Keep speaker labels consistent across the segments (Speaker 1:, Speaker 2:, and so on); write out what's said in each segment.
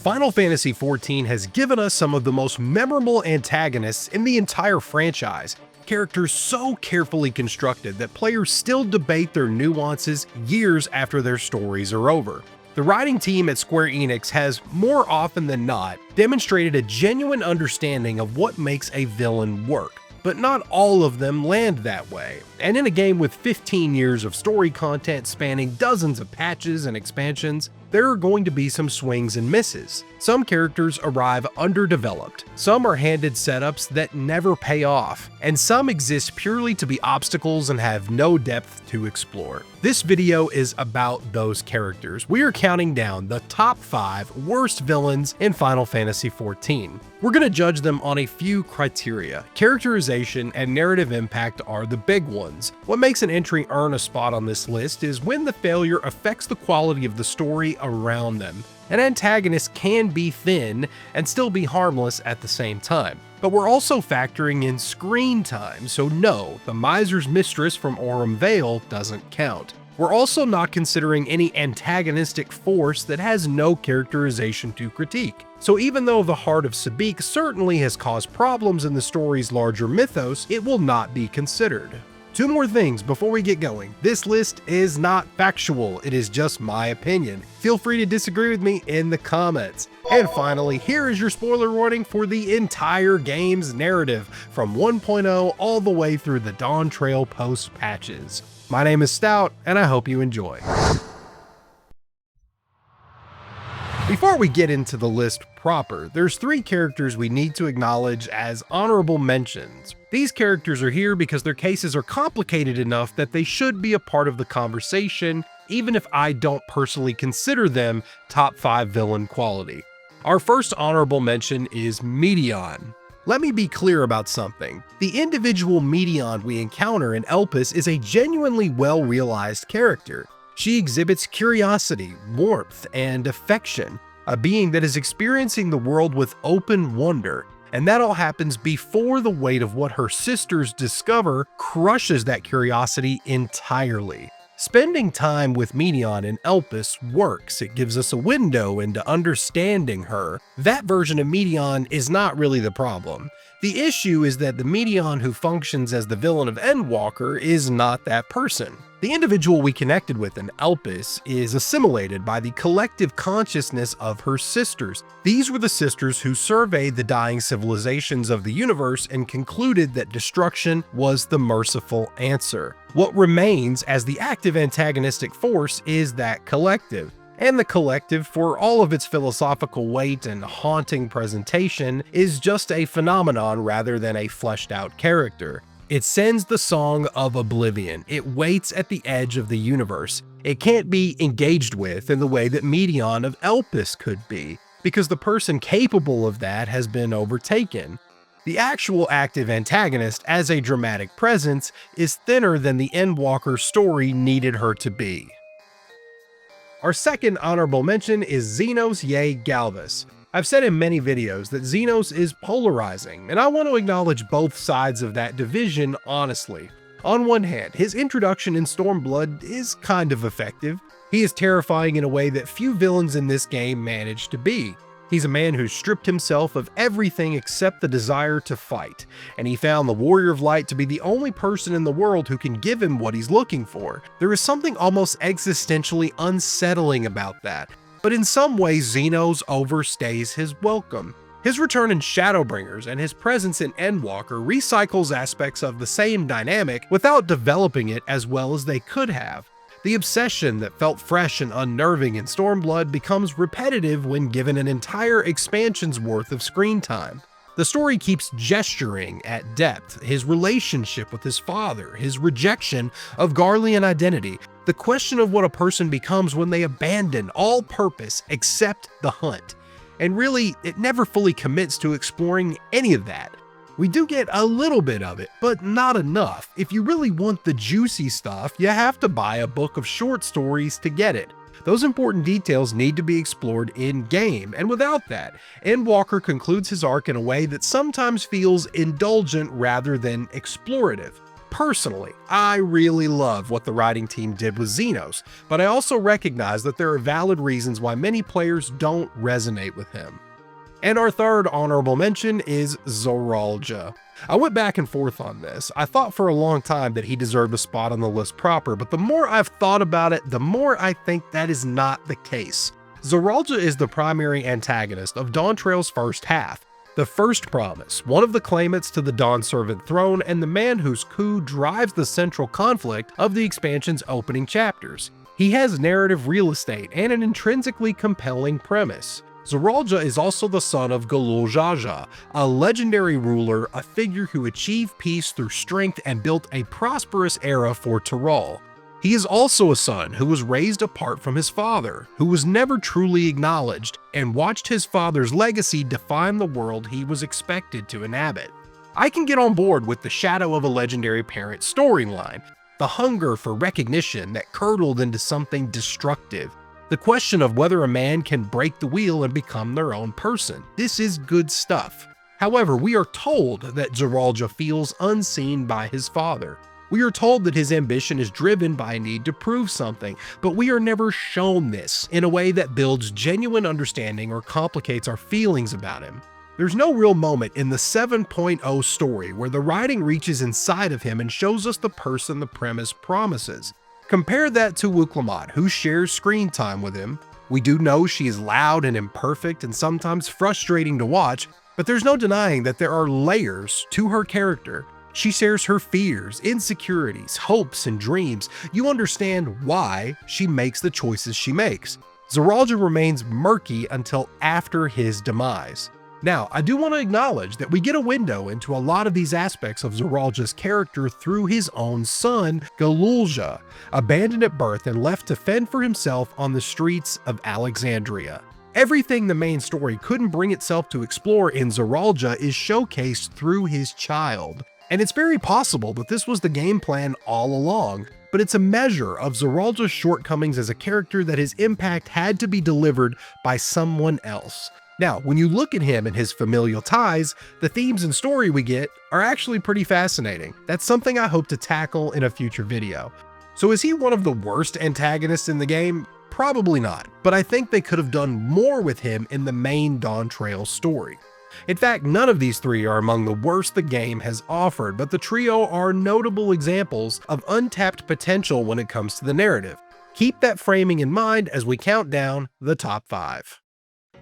Speaker 1: Final Fantasy XIV has given us some of the most memorable antagonists in the entire franchise, characters so carefully constructed that players still debate their nuances years after their stories are over. The writing team at Square Enix has, more often than not, demonstrated a genuine understanding of what makes a villain work. But not all of them land that way, and in a game with 15 years of story content spanning dozens of patches and expansions, there are going to be some swings and misses. Some characters arrive underdeveloped, some are handed setups that never pay off, and some exist purely to be obstacles and have no depth to explore. This video is about those characters. We are counting down the top 5 worst villains in Final Fantasy XIV. We're going to judge them on a few criteria. Characterization and narrative impact are the big ones. What makes an entry earn a spot on this list is when the failure affects the quality of the story around them. An antagonist can be thin and still be harmless at the same time. But we're also factoring in screen time, so no, the Miser's Mistress from Aurum Vale doesn't count. We're also not considering any antagonistic force that has no characterization to critique. So even though the Heart of Sabik certainly has caused problems in the story's larger mythos, it will not be considered. Two more things before we get going. This list is not factual, it is just my opinion. Feel free to disagree with me in the comments. And finally, here is your spoiler warning for the entire game's narrative, from 1.0 all the way through the Dawn Trail post patches. My name is Stout, and I hope you enjoy. Before we get into the list proper, there's 3 characters we need to acknowledge as honorable mentions. These characters are here because their cases are complicated enough that they should be a part of the conversation, even if I don't personally consider them top 5 villain quality. Our first honorable mention is Medion. Let me be clear about something. The individual Medion we encounter in Elpis is a genuinely well-realized character. She exhibits curiosity, warmth, and affection, a being that is experiencing the world with open wonder, and that all happens before the weight of what her sisters discover crushes that curiosity entirely. Spending time with Medion in Elpis works. It gives us a window into understanding her. That version of Medion is not really the problem. The issue is that the Medion who functions as the villain of Endwalker is not that person. The individual we connected with in Elpis is assimilated by the collective consciousness of her sisters. These were the sisters who surveyed the dying civilizations of the universe and concluded that destruction was the merciful answer. What remains as the active antagonistic force is that collective. And the collective, for all of its philosophical weight and haunting presentation, is just a phenomenon rather than a fleshed out character. It sends the Song of Oblivion. It waits at the edge of the universe. It can't be engaged with in the way that Medion of Elpis could be, because the person capable of that has been overtaken. The actual active antagonist, as a dramatic presence, is thinner than the Endwalker story needed her to be. Our second honorable mention is Xenos Ye Galvus. I've said in many videos that Xenos is polarizing, and I want to acknowledge both sides of that division honestly. On one hand, his introduction in Stormblood is kind of effective. He is terrifying in a way that few villains in this game manage to be. He's a man who stripped himself of everything except the desire to fight, and he found the Warrior of Light to be the only person in the world who can give him what he's looking for. There is something almost existentially unsettling about that, but in some ways Xenos overstays his welcome. His return in Shadowbringers and his presence in Endwalker recycles aspects of the same dynamic without developing it as well as they could have. The obsession that felt fresh and unnerving in Stormblood becomes repetitive when given an entire expansion's worth of screen time. The story keeps gesturing at depth, his relationship with his father, his rejection of Garlean identity, the question of what a person becomes when they abandon all purpose except the hunt. And really, it never fully commits to exploring any of that. We do get a little bit of it, but not enough. If you really want the juicy stuff, you have to buy a book of short stories to get it. Those important details need to be explored in-game, and without that, Endwalker concludes his arc in a way that sometimes feels indulgent rather than explorative. Personally, I really love what the writing team did with Xenos, but I also recognize that there are valid reasons why many players don't resonate with him. And our third honorable mention is Zoraalja. I went back and forth on this. I thought for a long time that he deserved a spot on the list proper, but the more I've thought about it, the more I think that is not the case. Zoraalja is the primary antagonist of Dawntrail's first half, the First Promise, one of the claimants to the Dawn Servant throne and the man whose coup drives the central conflict of the expansion's opening chapters. He has narrative real estate and an intrinsically compelling premise. Zoraalja is also the son of Galul-Jaja, a legendary ruler, a figure who achieved peace through strength and built a prosperous era for Tyrol. He is also a son who was raised apart from his father, who was never truly acknowledged, and watched his father's legacy define the world he was expected to inhabit. I can get on board with the shadow of a legendary parent storyline, the hunger for recognition that curdled into something destructive, the question of whether a man can break the wheel and become their own person. This is good stuff. However, we are told that Zoraalja feels unseen by his father. We are told that his ambition is driven by a need to prove something, but we are never shown this in a way that builds genuine understanding or complicates our feelings about him. There's no real moment in the 7.0 story where the writing reaches inside of him and shows us the person the premise promises. Compare that to Wuklamot, who shares screen time with him. We do know she is loud and imperfect and sometimes frustrating to watch, but there's no denying that there are layers to her character. She shares her fears, insecurities, hopes, and dreams. You understand why she makes the choices she makes. Zoraalja remains murky until after his demise. Now, I do want to acknowledge that we get a window into a lot of these aspects of Zoraalja's character through his own son, Galul-Ja, abandoned at birth and left to fend for himself on the streets of Alexandria. Everything the main story couldn't bring itself to explore in Zoraalja is showcased through his child. And it's very possible that this was the game plan all along, but it's a measure of Zoraalja's shortcomings as a character that his impact had to be delivered by someone else. Now, when you look at him and his familial ties, the themes and story we get are actually pretty fascinating. That's something I hope to tackle in a future video. So is he one of the worst antagonists in the game? Probably not, but I think they could have done more with him in the main Dawntrail story. In fact, none of these three are among the worst the game has offered, but the trio are notable examples of untapped potential when it comes to the narrative. Keep that framing in mind as we count down the top 5.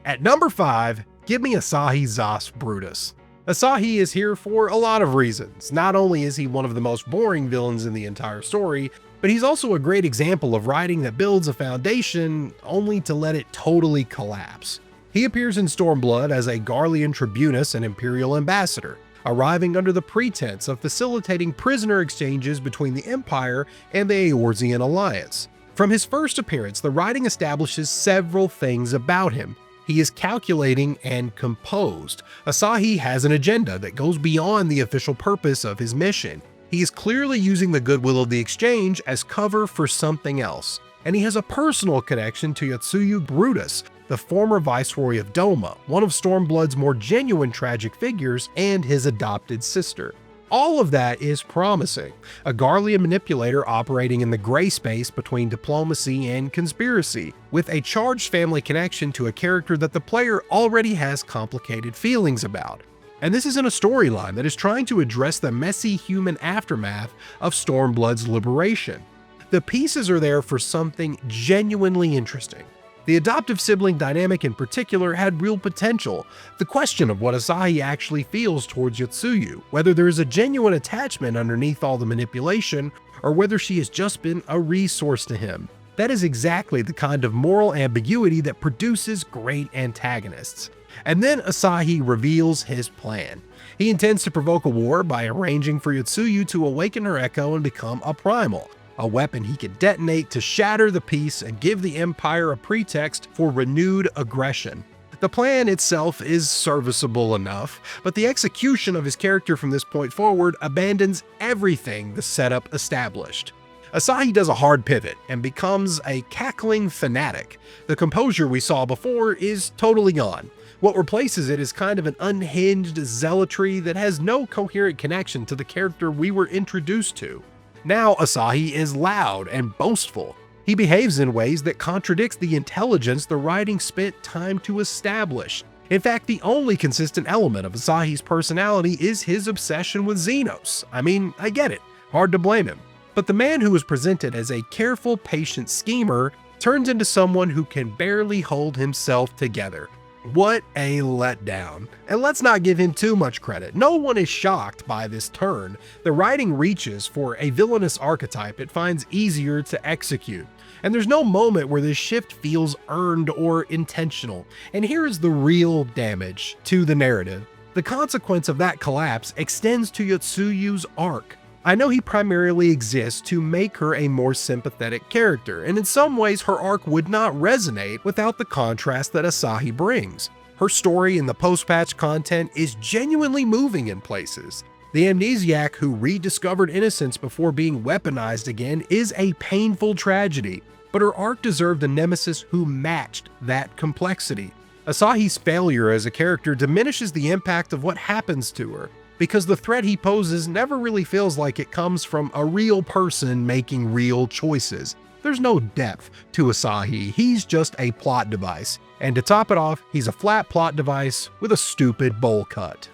Speaker 1: At number 5, give me Asahi Zas Brutus. Asahi is here for a lot of reasons. Not only is he one of the most boring villains in the entire story, but he's also a great example of writing that builds a foundation only to let it totally collapse. He appears in Stormblood as a Garlean tribunus and imperial ambassador, arriving under the pretense of facilitating prisoner exchanges between the Empire and the Eorzean Alliance. From his first appearance, the writing establishes several things about him. He is calculating and composed. Asahi has an agenda that goes beyond the official purpose of his mission. He is clearly using the goodwill of the exchange as cover for something else. And he has a personal connection to Yotsuyu Brutus, the former viceroy of Doma, one of Stormblood's more genuine tragic figures, and his adopted sister. All of that is promising. A Garlean manipulator operating in the gray space between diplomacy and conspiracy, with a charged family connection to a character that the player already has complicated feelings about. And this isn't a storyline that is trying to address the messy human aftermath of Stormblood's liberation. The pieces are there for something genuinely interesting. The adoptive sibling dynamic in particular had real potential. The question of what Asahi actually feels towards Yotsuyu, whether there is a genuine attachment underneath all the manipulation, or whether she has just been a resource to him. That is exactly the kind of moral ambiguity that produces great antagonists. And then Asahi reveals his plan. He intends to provoke a war by arranging for Yotsuyu to awaken her echo and become a primal, a weapon he could detonate to shatter the peace and give the Empire a pretext for renewed aggression. The plan itself is serviceable enough, but the execution of his character from this point forward abandons everything the setup established. Asahi does a hard pivot and becomes a cackling fanatic. The composure we saw before is totally gone. What replaces it is kind of an unhinged zealotry that has no coherent connection to the character we were introduced to. Now Asahi is loud and boastful. He behaves in ways that contradicts the intelligence the writing spent time to establish. In fact, the only consistent element of Asahi's personality is his obsession with Xenos. I mean, I get it, hard to blame him. But the man who was presented as a careful, patient schemer turns into someone who can barely hold himself together. What a letdown. And let's not give him too much credit. No one is shocked by this turn. The writing reaches for a villainous archetype it finds easier to execute. And there's no moment where this shift feels earned or intentional. And here is the real damage to the narrative. The consequence of that collapse extends to Yotsuyu's arc. I know he primarily exists to make her a more sympathetic character, and in some ways her arc would not resonate without the contrast that Asahi brings. Her story in the post-patch content is genuinely moving in places. The amnesiac who rediscovered innocence before being weaponized again is a painful tragedy, but her arc deserved a nemesis who matched that complexity. Asahi's failure as a character diminishes the impact of what happens to her, because the threat he poses never really feels like it comes from a real person making real choices. There's no depth to Asahi, he's just a plot device. And to top it off, he's a flat plot device with a stupid bowl cut.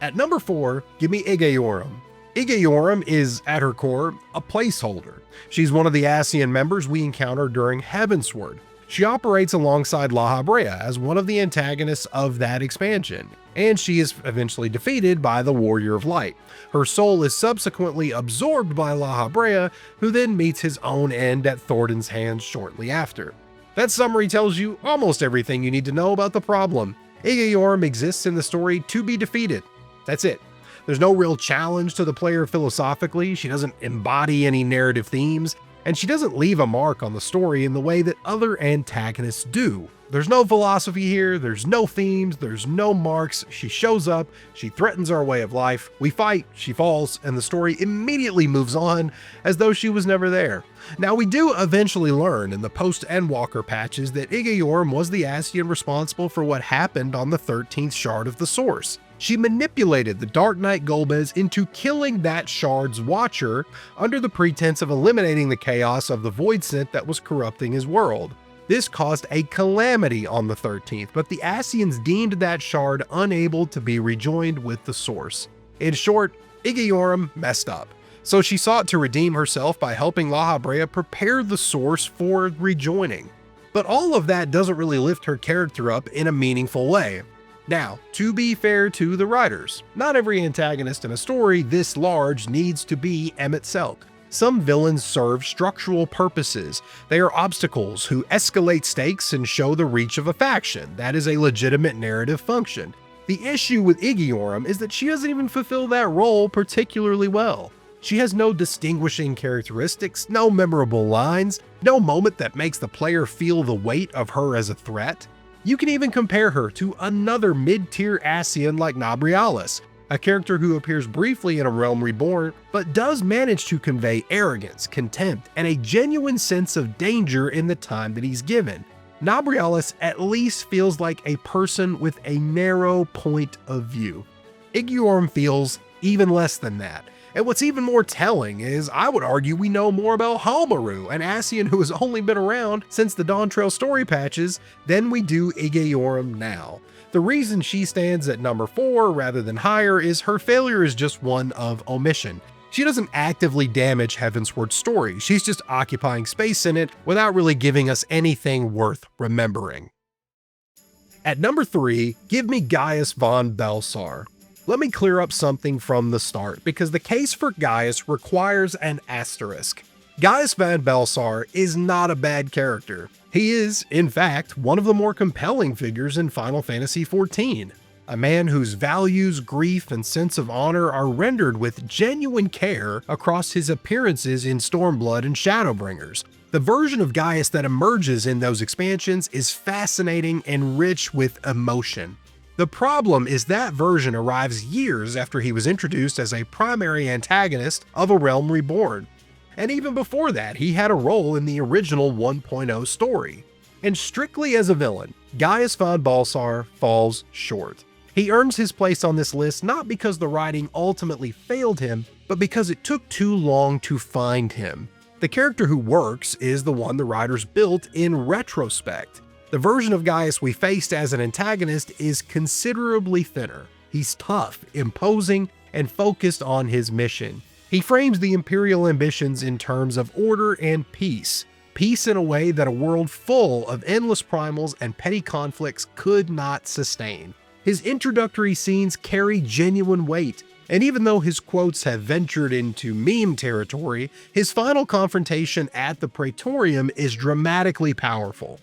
Speaker 1: At number 4, give me Igeyorhm. Igeyorhm is, at her core, a placeholder. She's one of the Ascian members we encounter during Heavensward. She operates alongside La Habrea as one of the antagonists of that expansion, and she is eventually defeated by the Warrior of Light. Her soul is subsequently absorbed by La Habrea, who then meets his own end at Thornton's hands shortly after. That summary tells you almost everything you need to know about the problem. Igeyorhm exists in the story to be defeated. That's it. There's no real challenge to the player philosophically, she doesn't embody any narrative themes, and she doesn't leave a mark on the story in the way that other antagonists do. There's no philosophy here, there's no themes, there's no marks. She shows up, she threatens our way of life, we fight, she falls, and the story immediately moves on as though she was never there. Now, we do eventually learn in the post-Endwalker patches that Igeyorhm was the Ascian responsible for what happened on the 13th shard of the Source. She manipulated the Dark Knight Golbez into killing that shard's watcher under the pretense of eliminating the chaos of the Void Scent that was corrupting his world. This caused a calamity on the 13th, but the Ascians deemed that shard unable to be rejoined with the Source. In short, Igeyorhm messed up. So she sought to redeem herself by helping La Habrea prepare the Source for rejoining. But all of that doesn't really lift her character up in a meaningful way. Now, to be fair to the writers, not every antagonist in a story this large needs to be emet-selch. Some villains serve structural purposes. They are obstacles who escalate stakes and show the reach of a faction. That is a legitimate narrative function. The issue with Igeyorhm is that she doesn't even fulfill that role particularly well. She has no distinguishing characteristics, no memorable lines, no moment that makes the player feel the weight of her as a threat. You can even compare her to another mid-tier Ascian like Nabrialis, a character who appears briefly in A Realm Reborn, but does manage to convey arrogance, contempt, and a genuine sense of danger in the time that he's given. Nabrialis at least feels like a person with a narrow point of view. Igeyorhm feels even less than that. And what's even more telling is, I would argue we know more about Halmaru, an Ascian who has only been around since the Dawntrail story patches, than we do Igeyorhm now. The reason she stands at number 4 rather than higher is her failure is just one of omission. She doesn't actively damage Heavensward's story, she's just occupying space in it without really giving us anything worth remembering. At number 3, give me Gaius van Baelsar. Let me clear up something from the start, because the case for Gaius requires an asterisk. Gaius van Baelsar is not a bad character. He is, in fact, one of the more compelling figures in Final Fantasy XIV. A man whose values, grief, and sense of honor are rendered with genuine care across his appearances in Stormblood and Shadowbringers. The version of Gaius that emerges in those expansions is fascinating and rich with emotion. The problem is that version arrives years after he was introduced as a primary antagonist of A Realm Reborn. and even before that, he had a role in the original 1.0 story. And strictly as a villain, Gaius van Baelsar falls short. He earns his place on this list not because the writing ultimately failed him, but because it took too long to find him. The character who works is the one the writers built in retrospect. The version of Gaius we faced as an antagonist is considerably thinner. He's tough, imposing, and focused on his mission. He frames the Imperial ambitions in terms of order and peace. Peace in a way that a world full of endless primals and petty conflicts could not sustain. His introductory scenes carry genuine weight, and even though his quotes have ventured into meme territory, his final confrontation at the Praetorium is dramatically powerful.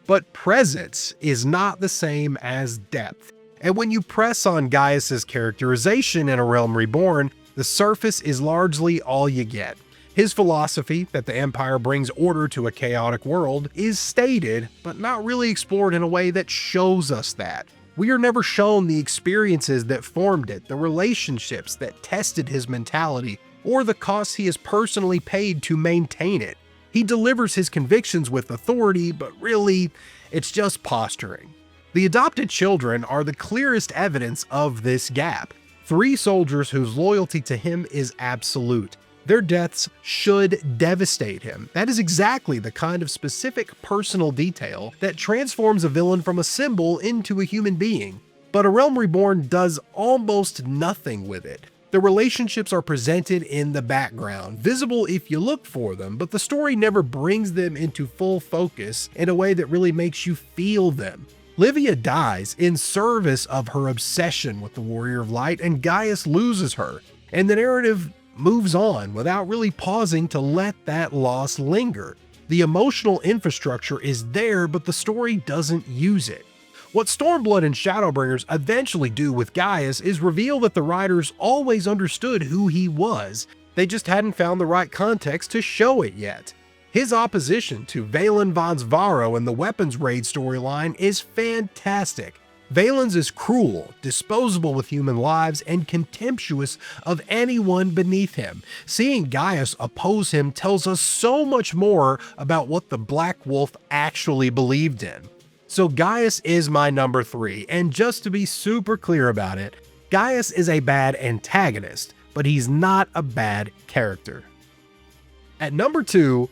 Speaker 1: But presence is not the same as depth, and when you press on Gaius's characterization in A Realm Reborn, the surface is largely all you get. His philosophy, that the Empire brings order to a chaotic world, is stated, but not really explored in a way that shows us that. We are never shown the experiences that formed it, the relationships that tested his mentality, or the costs he has personally paid to maintain it. He delivers his convictions with authority, but really, it's just posturing. The adopted children are the clearest evidence of this gap. 3 soldiers whose loyalty to him is absolute. Their deaths should devastate him. That is exactly the kind of specific personal detail that transforms a villain from a symbol into a human being. But A Realm Reborn does almost nothing with it. The relationships are presented in the background, visible if you look for them, but the story never brings them into full focus in a way that really makes you feel them. Livia dies in service of her obsession with the Warrior of Light, and Gaius loses her, and the narrative moves on without really pausing to let that loss linger. The emotional infrastructure is there, but the story doesn't use it. What Stormblood and Shadowbringers eventually do with Gaius is reveal that the writers always understood who he was, they just hadn't found the right context to show it yet. His opposition to Valen von Svaro in the Weapons Raid storyline is fantastic. Valen's is cruel, disposable with human lives, and contemptuous of anyone beneath him. Seeing Gaius oppose him tells us so much more about what the Black Wolf actually believed in. So Gaius is my number 3, and just to be super clear about it, Gaius is a bad antagonist, but he's not a bad character. At number 2,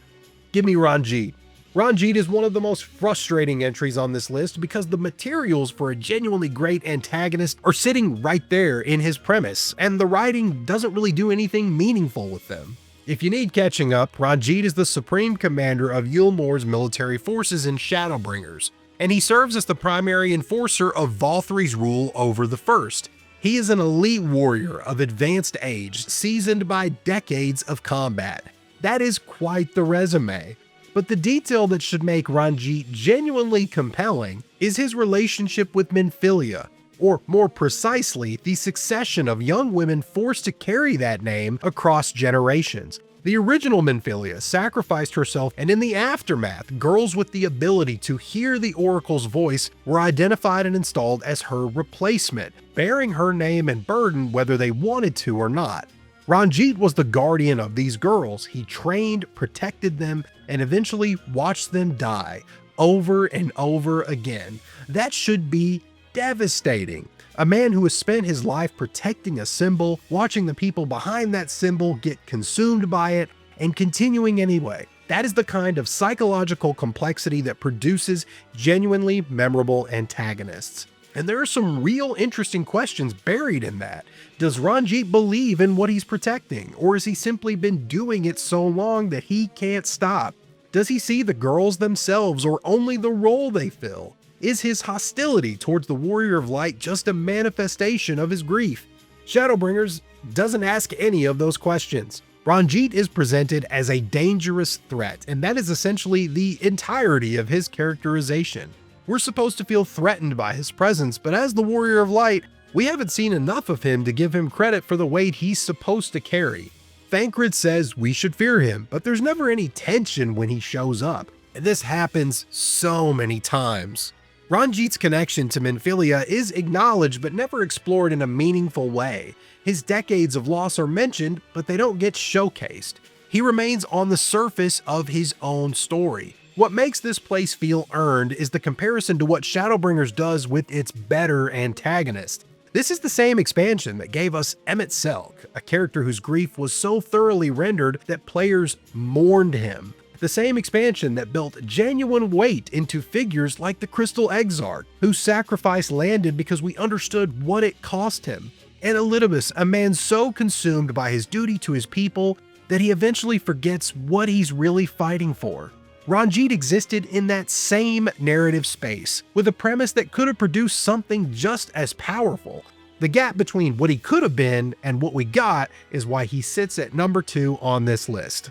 Speaker 1: give me Ranjiit. Ranjiit is one of the most frustrating entries on this list because the materials for a genuinely great antagonist are sitting right there in his premise, and the writing doesn't really do anything meaningful with them. If you need catching up, Ranjiit is the supreme commander of Ylmor's military forces in Shadowbringers, and he serves as the primary enforcer of Valthry's rule over the First. He is an elite warrior of advanced age, seasoned by decades of combat. That is quite the resume. But the detail that should make Ranjiit genuinely compelling is his relationship with Minfilia, or more precisely, the succession of young women forced to carry that name across generations. The original Minfilia sacrificed herself, and in the aftermath, girls with the ability to hear the Oracle's voice were identified and installed as her replacement, bearing her name and burden whether they wanted to or not. Ranjiit was the guardian of these girls. He trained, protected them, and eventually watched them die over and over again. That should be devastating. A man who has spent his life protecting a symbol, watching the people behind that symbol get consumed by it, and continuing anyway. That is the kind of psychological complexity that produces genuinely memorable antagonists. And there are some real interesting questions buried in that. Does Ranjiit believe in what he's protecting, or has he simply been doing it so long that he can't stop? Does he see the girls themselves or only the role they fill? Is his hostility towards the Warrior of Light just a manifestation of his grief? Shadowbringers doesn't ask any of those questions. Ranjiit is presented as a dangerous threat, and that is essentially the entirety of his characterization. We're supposed to feel threatened by his presence, but as the Warrior of Light, we haven't seen enough of him to give him credit for the weight he's supposed to carry. Thancred says we should fear him, but there's never any tension when he shows up. And this happens so many times. Ranjiit's connection to Minfilia is acknowledged but never explored in a meaningful way. His decades of loss are mentioned, but they don't get showcased. He remains on the surface of his own story. What makes this place feel earned is the comparison to what Shadowbringers does with its better antagonist. This is the same expansion that gave us emet-selch, a character whose grief was so thoroughly rendered that players mourned him. The same expansion that built genuine weight into figures like the Crystal Exarch, whose sacrifice landed because we understood what it cost him. And Elidibus, a man so consumed by his duty to his people that he eventually forgets what he's really fighting for. Ranjiit existed in that same narrative space, with a premise that could have produced something just as powerful. The gap between what he could have been and what we got is why he sits at number 2 on this list.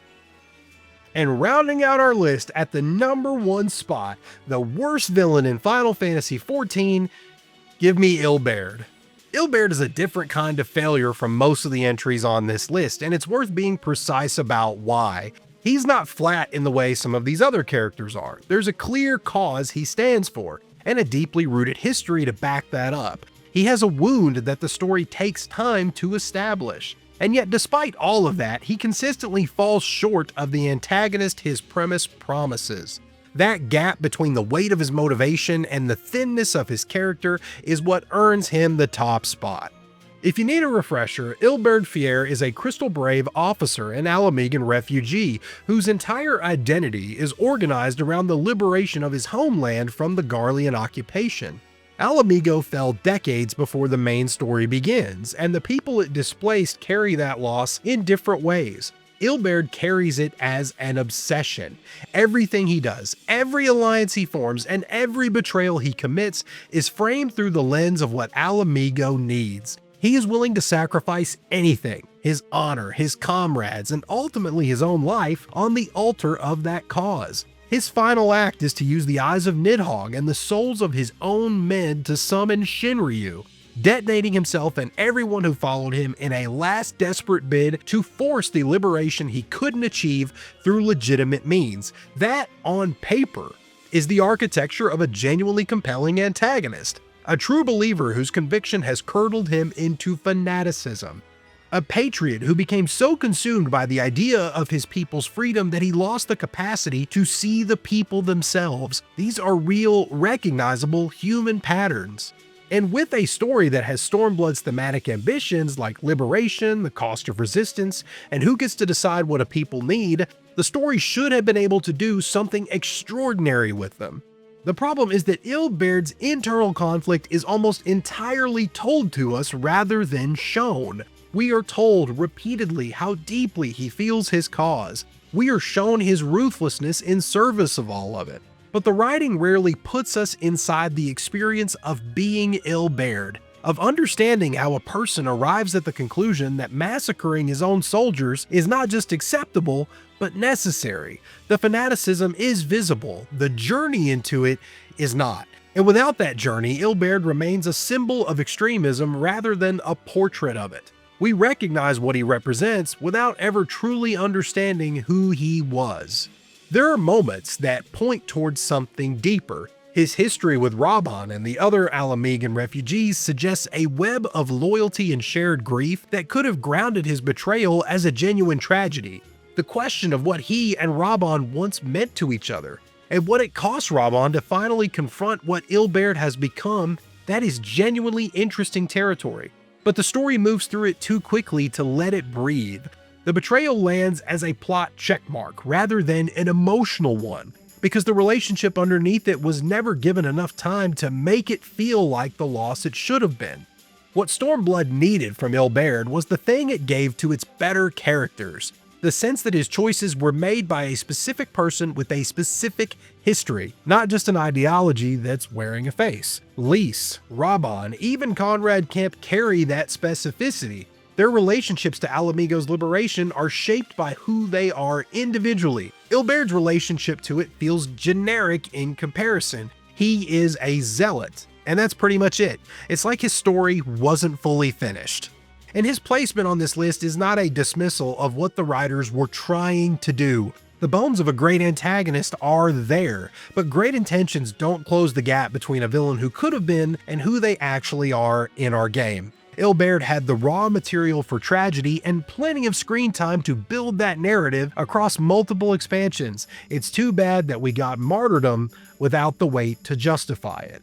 Speaker 1: And rounding out our list at the number 1 spot, the worst villain in Final Fantasy XIV, give me Ilberd. Ilberd is a different kind of failure from most of the entries on this list, and it's worth being precise about why. He's not flat in the way some of these other characters are. There's a clear cause he stands for, and a deeply rooted history to back that up. He has a wound that the story takes time to establish. And yet, despite all of that, he consistently falls short of the antagonist his premise promises. That gap between the weight of his motivation and the thinness of his character is what earns him the top spot. If you need a refresher, Ilberd Feare is a Crystal Brave officer and Alamegan refugee whose entire identity is organized around the liberation of his homeland from the Garlean occupation. Alamigo fell decades before the main story begins, and the people it displaced carry that loss in different ways. Ilberd carries it as an obsession. Everything he does, every alliance he forms, and every betrayal he commits is framed through the lens of what Alamigo needs. He is willing to sacrifice anything, his honor, his comrades, and ultimately his own life, on the altar of that cause. His final act is to use the eyes of Nidhogg and the souls of his own men to summon Shinryu, detonating himself and everyone who followed him in a last desperate bid to force the liberation he couldn't achieve through legitimate means. That, on paper, is the architecture of a genuinely compelling antagonist. A true believer whose conviction has curdled him into fanaticism. A patriot who became so consumed by the idea of his people's freedom that he lost the capacity to see the people themselves. These are real, recognizable human patterns. And with a story that has Stormblood's thematic ambitions like liberation, the cost of resistance, and who gets to decide what a people need, the story should have been able to do something extraordinary with them. The problem is that Ilberd's internal conflict is almost entirely told to us rather than shown. We are told repeatedly how deeply he feels his cause. We are shown his ruthlessness in service of all of it. But the writing rarely puts us inside the experience of being Ilberd, of understanding how a person arrives at the conclusion that massacring his own soldiers is not just acceptable, but necessary. The fanaticism is visible, the journey into it is not. And without that journey, Ilberd remains a symbol of extremism rather than a portrait of it. We recognize what he represents without ever truly understanding who he was. There are moments that point towards something deeper. His history with Raban and the other Alamegan refugees suggests a web of loyalty and shared grief that could have grounded his betrayal as a genuine tragedy. The question of what he and Raban once meant to each other, and what it cost Raban to finally confront what Ilberd has become, that is genuinely interesting territory. But the story moves through it too quickly to let it breathe. The betrayal lands as a plot checkmark rather than an emotional one, because the relationship underneath it was never given enough time to make it feel like the loss it should have been. What Stormblood needed from Ilberd was the thing it gave to its better characters, the sense that his choices were made by a specific person with a specific history, not just an ideology that's wearing a face. Lys, Raban, even Conrad Kemp carry that specificity. Their relationships to Alamigo's liberation are shaped by who they are individually. Ilberd's relationship to it feels generic in comparison. He is a zealot, and that's pretty much it. It's like his story wasn't fully finished. And his placement on this list is not a dismissal of what the writers were trying to do. The bones of a great antagonist are there, but great intentions don't close the gap between a villain who could have been and who they actually are in our game. Ilberd had the raw material for tragedy and plenty of screen time to build that narrative across multiple expansions. It's too bad that we got martyrdom without the weight to justify it.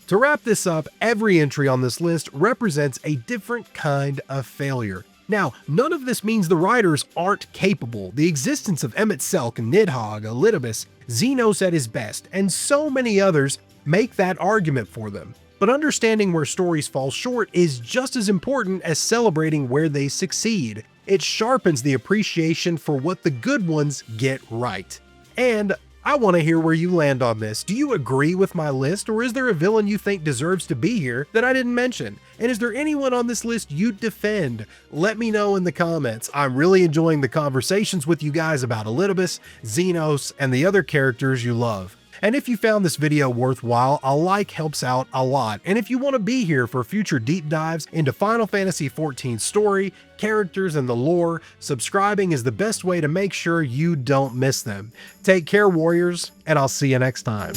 Speaker 1: To wrap this up, every entry on this list represents a different kind of failure. Now, none of this means the writers aren't capable. The existence of emet-selch, Nidhogg, Elidibus, Xenos at his best, and so many others make that argument for them. But understanding where stories fall short is just as important as celebrating where they succeed. It sharpens the appreciation for what the good ones get right. And I want to hear where you land on this. Do you agree with my list, or is there a villain you think deserves to be here that I didn't mention? And is there anyone on this list you'd defend? Let me know in the comments. I'm really enjoying the conversations with you guys about Elidibus, Xenos, and the other characters you love. And if you found this video worthwhile, a like helps out a lot. And if you want to be here for future deep dives into Final Fantasy XIV story, characters, and the lore, subscribing is the best way to make sure you don't miss them. Take care, warriors, and I'll see you next time.